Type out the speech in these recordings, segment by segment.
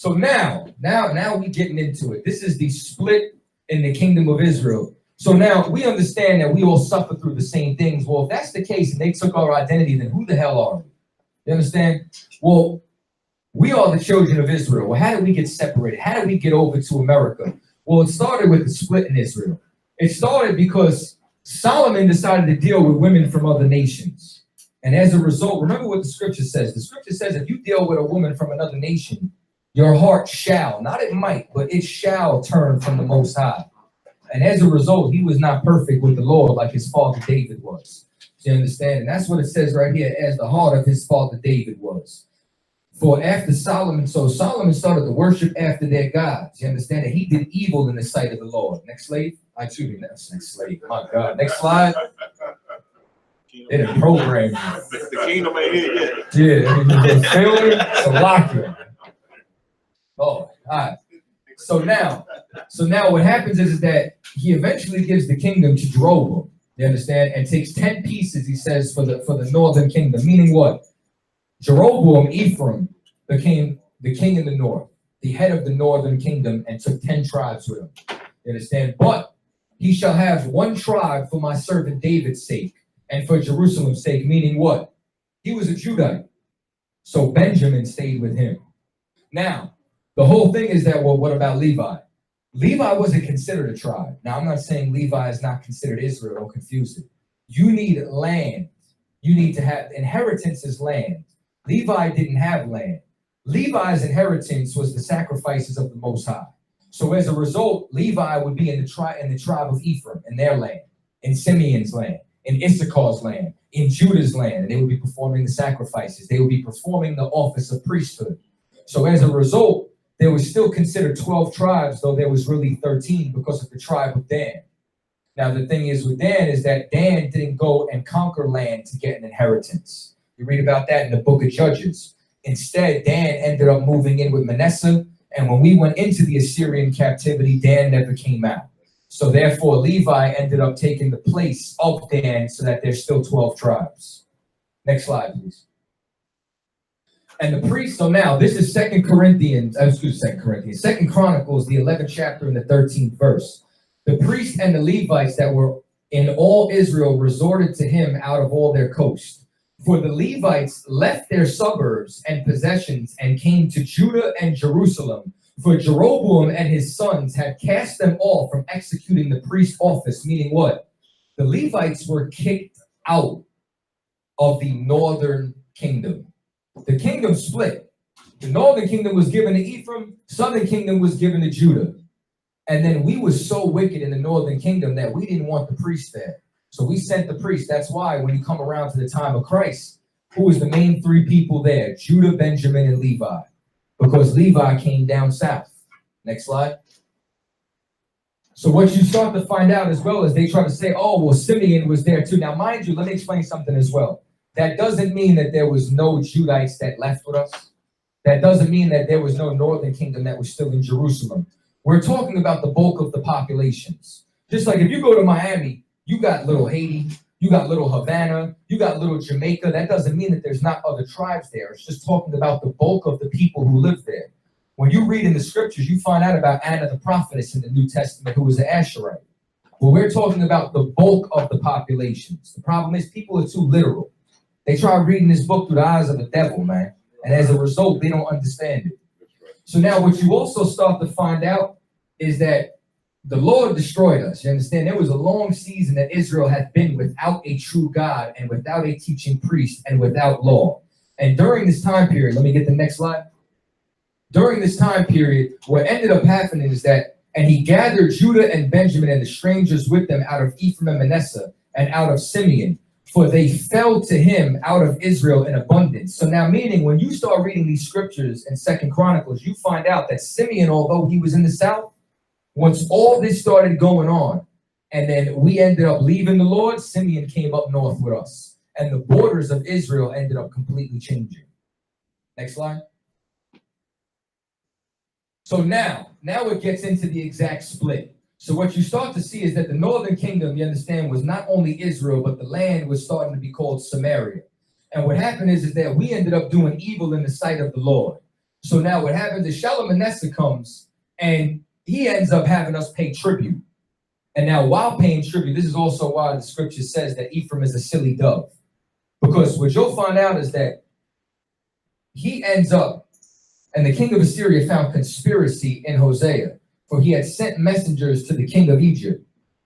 So now we getting into it. This is the split in the kingdom of Israel. So now we understand that we all suffer through the same things. Well, if that's the case and they took our identity, then who the hell are we? You understand? Well, we are the children of Israel. Well, how did we get separated? How did we get over to America? Well, it started with the split in Israel. It started because Solomon decided to deal with women from other nations. And as a result, remember what the scripture says. The scripture says if you deal with a woman from another nation, your heart shall, not it might, but it shall turn from the Most High. And as a result, he was not perfect with the Lord like his father David was. Do you understand? And that's what it says right here, as the heart of his father David was. For after Solomon, so Solomon started to worship after their gods. You understand that he did evil in the sight of the Lord. Next slave. Next slave. My God. Next slide. They didn't program you. The kingdom ain't here yet. Yeah. Failure to lock you. Oh, all right. So now what happens is that he eventually gives the kingdom to Jeroboam. You understand? And takes 10 pieces, he says, for the northern kingdom. Meaning what? Jeroboam, Ephraim, became the king in the north, the head of the northern kingdom, and took 10 tribes with him. You understand? But he shall have one tribe for my servant David's sake, and for Jerusalem's sake, meaning what? He was a Judite. So Benjamin stayed with him. Now, the whole thing is that, well, what about Levi? Levi wasn't considered a tribe. Now, I'm not saying Levi is not considered Israel. Don't confuse it. You need land. You need to have inheritance is land. Levi didn't have land. Levi's inheritance was the sacrifices of the Most High. So as a result, Levi would be in the tribe of Ephraim, in their land, in Simeon's land, in Issachar's land, in Judah's land, and they would be performing the sacrifices. They would be performing the office of priesthood. So as a result, there was still considered 12 tribes, though there was really 13 because of the tribe of Dan. Now, the thing is with Dan is that Dan didn't go and conquer land to get an inheritance. You read about that in the book of Judges. Instead, Dan ended up moving in with Manasseh. And when we went into the Assyrian captivity, Dan never came out. So therefore, Levi ended up taking the place of Dan so that there's still 12 tribes. Next slide, please. And the priest, so now this is 2 Chronicles, the 11th chapter and the 13th verse. The priests and the Levites that were in all Israel resorted to him out of all their coast. For the Levites left their suburbs and possessions and came to Judah and Jerusalem. For Jeroboam and his sons had cast them off from executing the priest office, meaning what? The Levites were kicked out of the northern kingdom. The kingdom split. The northern kingdom was given to Ephraim, southern kingdom was given to Judah. And then we were so wicked in the northern kingdom that we didn't want the priest there. So we sent the priest. That's why when you come around to the time of Christ, who was the main three people there? Judah, Benjamin, and Levi. Because Levi came down south. Next slide. So what you start to find out as well is they try to say, oh, well, Simeon was there too. Now, mind you, let me explain something as well. That doesn't mean that there was no Judites that left with us. That doesn't mean that there was no northern kingdom that was still in Jerusalem. We're talking about the bulk of the populations. Just like if you go to Miami, you got little Haiti, you got little Havana, you got little Jamaica. That doesn't mean that there's not other tribes there. It's just talking about the bulk of the people who live there. When you read in the scriptures, you find out about Anna the prophetess in the New Testament, who was an Asherite. Well, we're talking about the bulk of the populations. The problem is people are too literal. They try reading this book through the eyes of the devil, man. And as a result, they don't understand it. So now what you also start to find out is that the Lord destroyed us. You understand? There was a long season that Israel had been without a true God and without a teaching priest and without law. And during this time period, let me get the next slide. During this time period, what ended up happening is that, and he gathered Judah and Benjamin and the strangers with them out of Ephraim and Manasseh and out of Simeon, for they fell to him out of Israel in abundance. So now, meaning when you start reading these scriptures in 2 Chronicles, you find out that Simeon, although he was in the south, once all this started going on, and then we ended up leaving the Lord, Simeon came up north with us. And the borders of Israel ended up completely changing. Next slide. So now it gets into the exact split. So what you start to see is that the northern kingdom, you understand, was not only Israel, but the land was starting to be called Samaria. And what happened is that we ended up doing evil in the sight of the Lord. So now what happens is Shalmaneser comes and he ends up having us pay tribute. And now while paying tribute, this is also why the scripture says that Ephraim is a silly dove. Because what you'll find out is that he ends up, and the king of Assyria found conspiracy in Hosea, for he had sent messengers to the king of Egypt.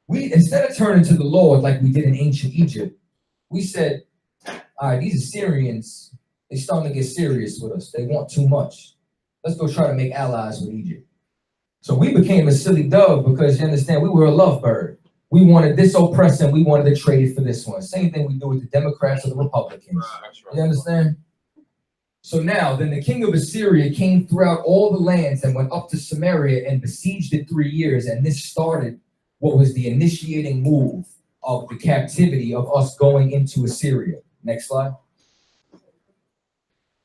We, instead of turning to the Lord like we did in ancient Egypt, we said, all right, these Assyrians, they're starting to get serious with us. They want too much. Let's go try to make allies with Egypt. So we became a silly dove because, you understand, we were a lovebird. We wanted this oppressor, and we wanted to trade it for this one. Same thing we do with the Democrats or the Republicans. You understand? So now, then the king of Assyria came throughout all the lands and went up to Samaria and besieged it 3 years. And this started what was the initiating move of the captivity of us going into Assyria. Next slide.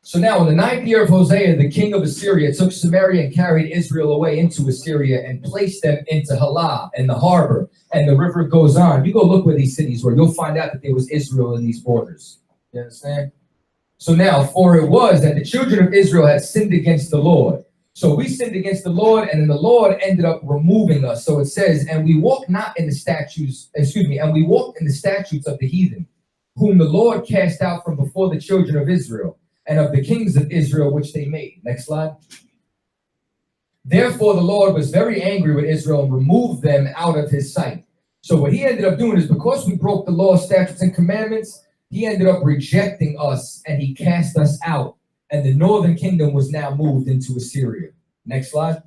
So now in the 9th year of Hosea, the king of Assyria took Samaria and carried Israel away into Assyria and placed them into Halah and the harbor, and the river goes on. You go look where these cities were, you'll find out that there was Israel in these borders. You understand? So now, for it was that the children of Israel had sinned against the Lord. So we sinned against the Lord, and then the Lord ended up removing us. So it says, and we walk not in the statutes, and we walked in the statutes of the heathen, whom the Lord cast out from before the children of Israel, and of the kings of Israel which they made. Next slide. Therefore the Lord was very angry with Israel and removed them out of his sight. So what he ended up doing is, because we broke the law, statutes, and commandments, he ended up rejecting us and he cast us out. And the northern kingdom was now moved into Assyria. Next slide.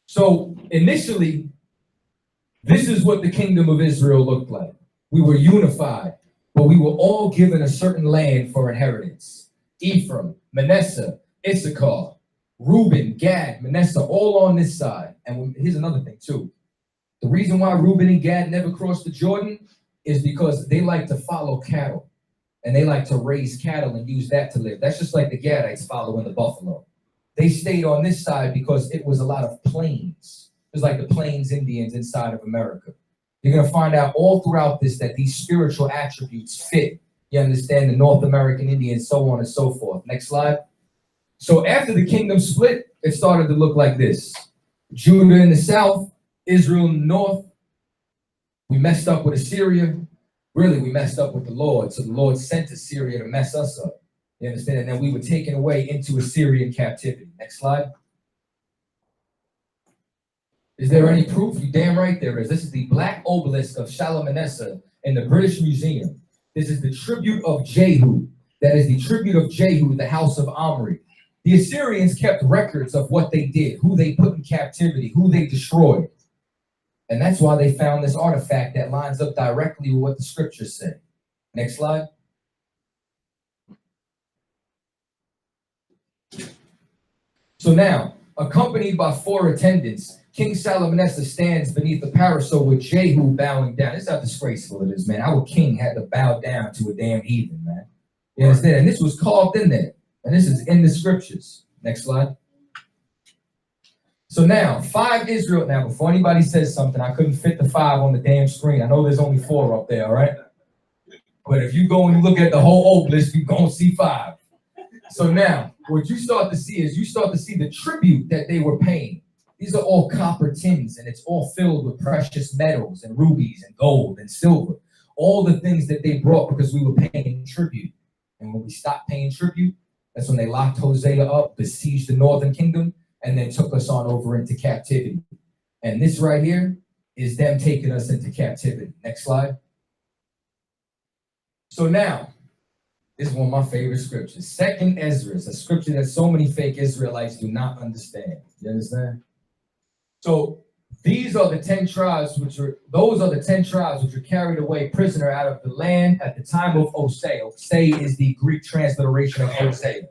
So initially, this is what the kingdom of Israel looked like. We were unified, but we were all given a certain land for inheritance. Ephraim, Manasseh, Issachar, Reuben, Gad, Manasseh, all on this side. And here's another thing too. The reason why Reuben and Gad never crossed the Jordan is because they like to follow cattle. And they like to raise cattle and use that to live. That's just like the Gadites following the buffalo. They stayed on this side because it was a lot of plains. It was like the Plains Indians inside of America. You're going to find out all throughout this that these spiritual attributes fit, you understand, the North American Indians, so on and so forth. Next slide. So after the kingdom split, it started to look like this. Judah in the south, Israel in the north. We messed up with Assyria. Really, we messed up with the Lord. So the Lord sent Assyria to mess us up. You understand? And then we were taken away into Assyrian captivity. Next slide. Is there any proof? You damn right there is. This is the black obelisk of Shalmaneser in the British Museum. This is the tribute of Jehu. That is the tribute of Jehu, the house of Omri. The Assyrians kept records of what they did, who they put in captivity, who they destroyed. And that's why they found this artifact that lines up directly with what the scriptures say. Next slide. So now, accompanied by 4 attendants, King Shalmaneser stands beneath the parasol with Jehu bowing down. This is how disgraceful it is, man. Our king had to bow down to a damn heathen, man. You understand? And this was carved in there. And this is in the scriptures. Next slide. So now, 5 Israel. Now, before anybody says something, I couldn't fit the 5 on the damn screen. I know there's only 4 up there, all right? But if you go and look at the whole obelisk, you're going to see 5. So now, what you start to see is the tribute that they were paying. These are all copper tins, and it's all filled with precious metals and rubies and gold and silver. All the things that they brought because we were paying tribute. And when we stopped paying tribute, that's when they locked Hosea up, besieged the northern kingdom, and then took us on over into captivity. And this right here is them taking us into captivity. Next slide. So now, this is one of my favorite scriptures. 2nd Ezra, a scripture that so many fake Israelites do not understand. You understand? So these are the 10 tribes those are the 10 tribes which were carried away prisoner out of the land at the time of Hosea. Hosea is the Greek transliteration of Hosea.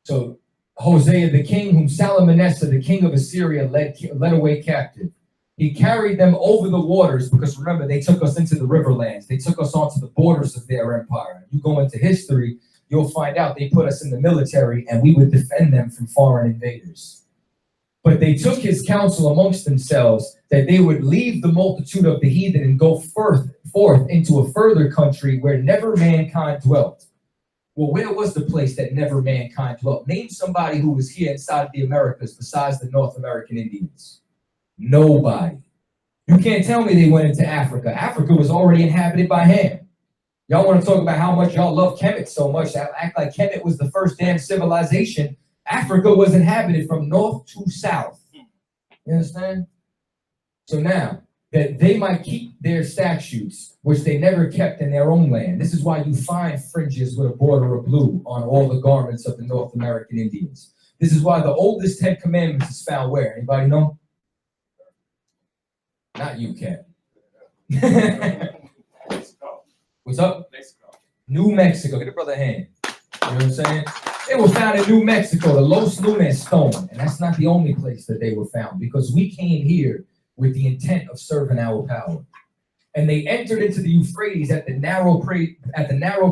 So Hosea the king, whom Shalmaneser, the king of Assyria, led away captive. He carried them over the waters, because remember, they took us into the riverlands. They took us onto the borders of their empire. You go into history, you'll find out they put us in the military and we would defend them from foreign invaders. But they took his counsel amongst themselves that they would leave the multitude of the heathen and go forth into a further country where never mankind dwelt. Well, where was the place that never mankind dwelt? Name somebody who was here inside of the Americas besides the North American Indians. Nobody. You can't tell me they went into Africa. Africa was already inhabited by Ham. Y'all want to talk about how much y'all love Kemet so much, act like Kemet was the first damn civilization. Africa was inhabited from north to south. You understand? So now, that they might keep their statutes, which they never kept in their own land. This is why you find fringes with a border of blue on all the garments of the North American Indians. This is why the oldest 10 commandments is found where? Anybody know? Not you, Cat. What's up? Mexico. New Mexico. Get a brother hand. You know what I'm saying? They were found in New Mexico, the Los Lunes stone. And that's not the only place that they were found, because we came here with the intent of serving our power. And they entered into the Euphrates at the narrow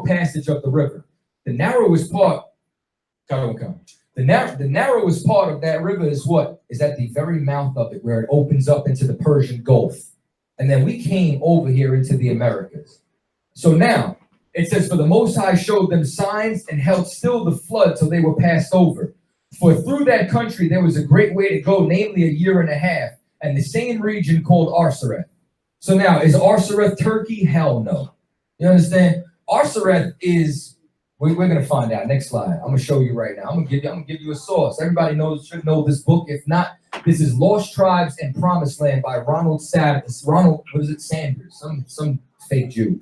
passage of the river. The narrowest part, the narrowest part of that river is what? Is at the very mouth of it, where it opens up into the Persian Gulf. And then we came over here into the Americas. So now, it says, for the Most High showed them signs and held still the flood till they were passed over. For through that country there was a great way to go, namely 1.5 years, and the same region called Arsareth. So now, is Arsareth Turkey? Hell no. You understand? Arsareth is, we're going to find out. Next slide. I'm going to show you right now. I'm going to give you a source. Everybody should know this book. If not, this is Lost Tribes and Promised Land by Ronald Sanders. Some fake Jew.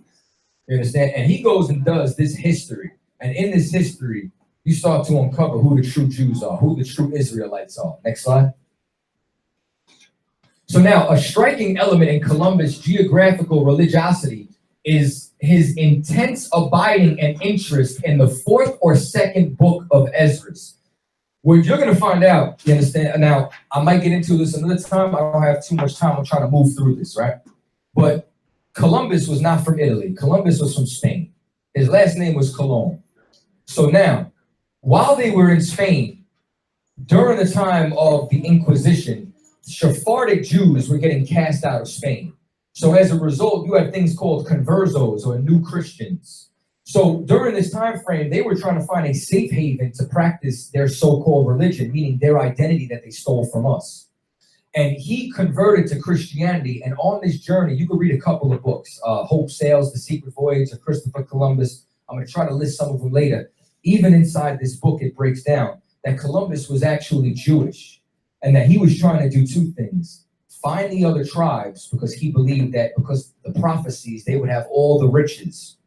You understand? And he goes and does this history. And in this history, you start to uncover who the true Jews are, who the true Israelites are. Next slide. So now, a striking element in Columbus' geographical religiosity is his intense abiding and interest in the 4th or 2nd book of Ezra. Where you're going to find out, you understand? Now, I might get into this another time. I don't have too much time. I'm trying to move through this, right? But Columbus was not from Italy. Columbus was from Spain. His last name was Colon. So now, while they were in Spain, during the time of the Inquisition, Sephardic Jews were getting cast out of Spain. So as a result, you had things called conversos or new Christians. So during this time frame, they were trying to find a safe haven to practice their so-called religion, meaning their identity that they stole from us. And he converted to Christianity. And on this journey, you can read a couple of books, Hope Sails, The Secret Voyage of Christopher Columbus. I'm going to try to list some of them later. Even inside this book, it breaks down that Columbus was actually Jewish and that he was trying to do 2 things. Find the other tribes, because he believed that because the prophecies, they would have all the riches.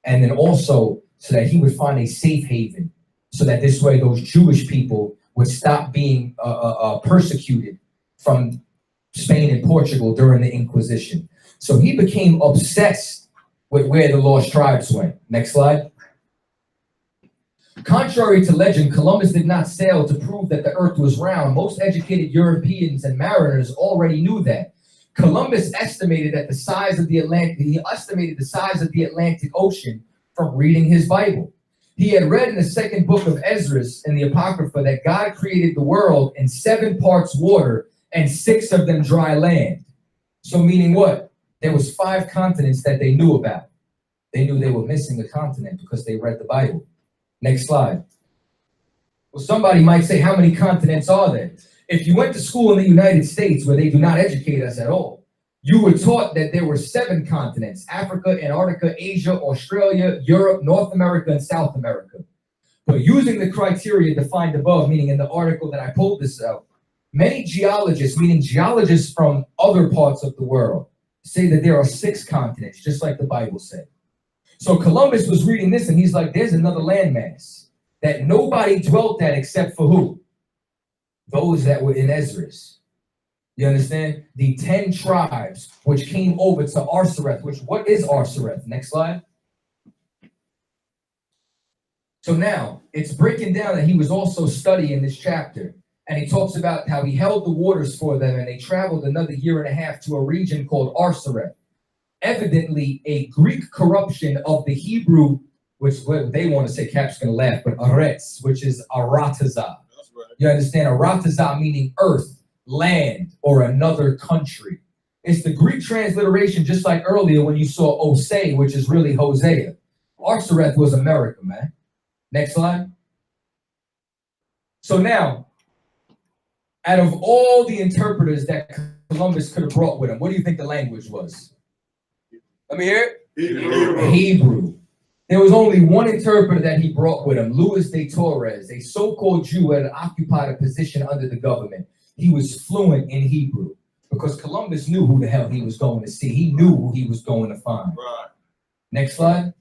And then also so that he would find a safe haven, so that this way those Jewish people would stop being persecuted from Spain and Portugal during the Inquisition. So he became obsessed with where the lost tribes went. Next slide. Contrary to legend, Columbus did not sail to prove that the earth was round. Most educated Europeans and mariners already knew that. Columbus estimated that the size of the Atlantic Ocean from reading his Bible. He had read in the 2nd book of Ezra in the Apocrypha that God created the world in 7 parts water and 6 of them dry land. So meaning what? There was 5 continents that they knew about. They knew they were missing a continent because they read the Bible. Next slide. Well, somebody might say, how many continents are there? If you went to school in the United States, where they do not educate us at all, you were taught that there were 7 continents: Africa, Antarctica, Asia, Australia, Europe, North America, and South America. But using the criteria defined above, meaning in the article that I pulled this out, many geologists, meaning geologists from other parts of the world, say that there are 6 continents, just like the Bible said. So Columbus was reading this and he's like, there's another landmass that nobody dwelt at except for who? Those that were in Ezra. You understand? The 10 tribes which came over to Arsareth, what is Arsareth? Next slide. So now it's breaking down that he was also studying this chapter. And he talks about how he held the waters for them and they traveled another 1.5 years to a region called Arsareth. Evidently a Greek corruption of the Hebrew, which they want to say, Cap's going to laugh, but Aretz, which is Arataza. You understand? Arataza meaning earth, land, or another country. It's the Greek transliteration, just like earlier when you saw Osei, which is really Hosea. Arsareth was America, man. Next slide. So now, out of all the interpreters that Columbus could have brought with him, what do you think the language was? Let me hear it. Hebrew. There was only one interpreter that he brought with him, Luis de Torres, a so-called Jew who had occupied a position under the government. He was fluent in Hebrew because Columbus knew who the hell he was going to see. He knew who he was going to find. Right. Next slide.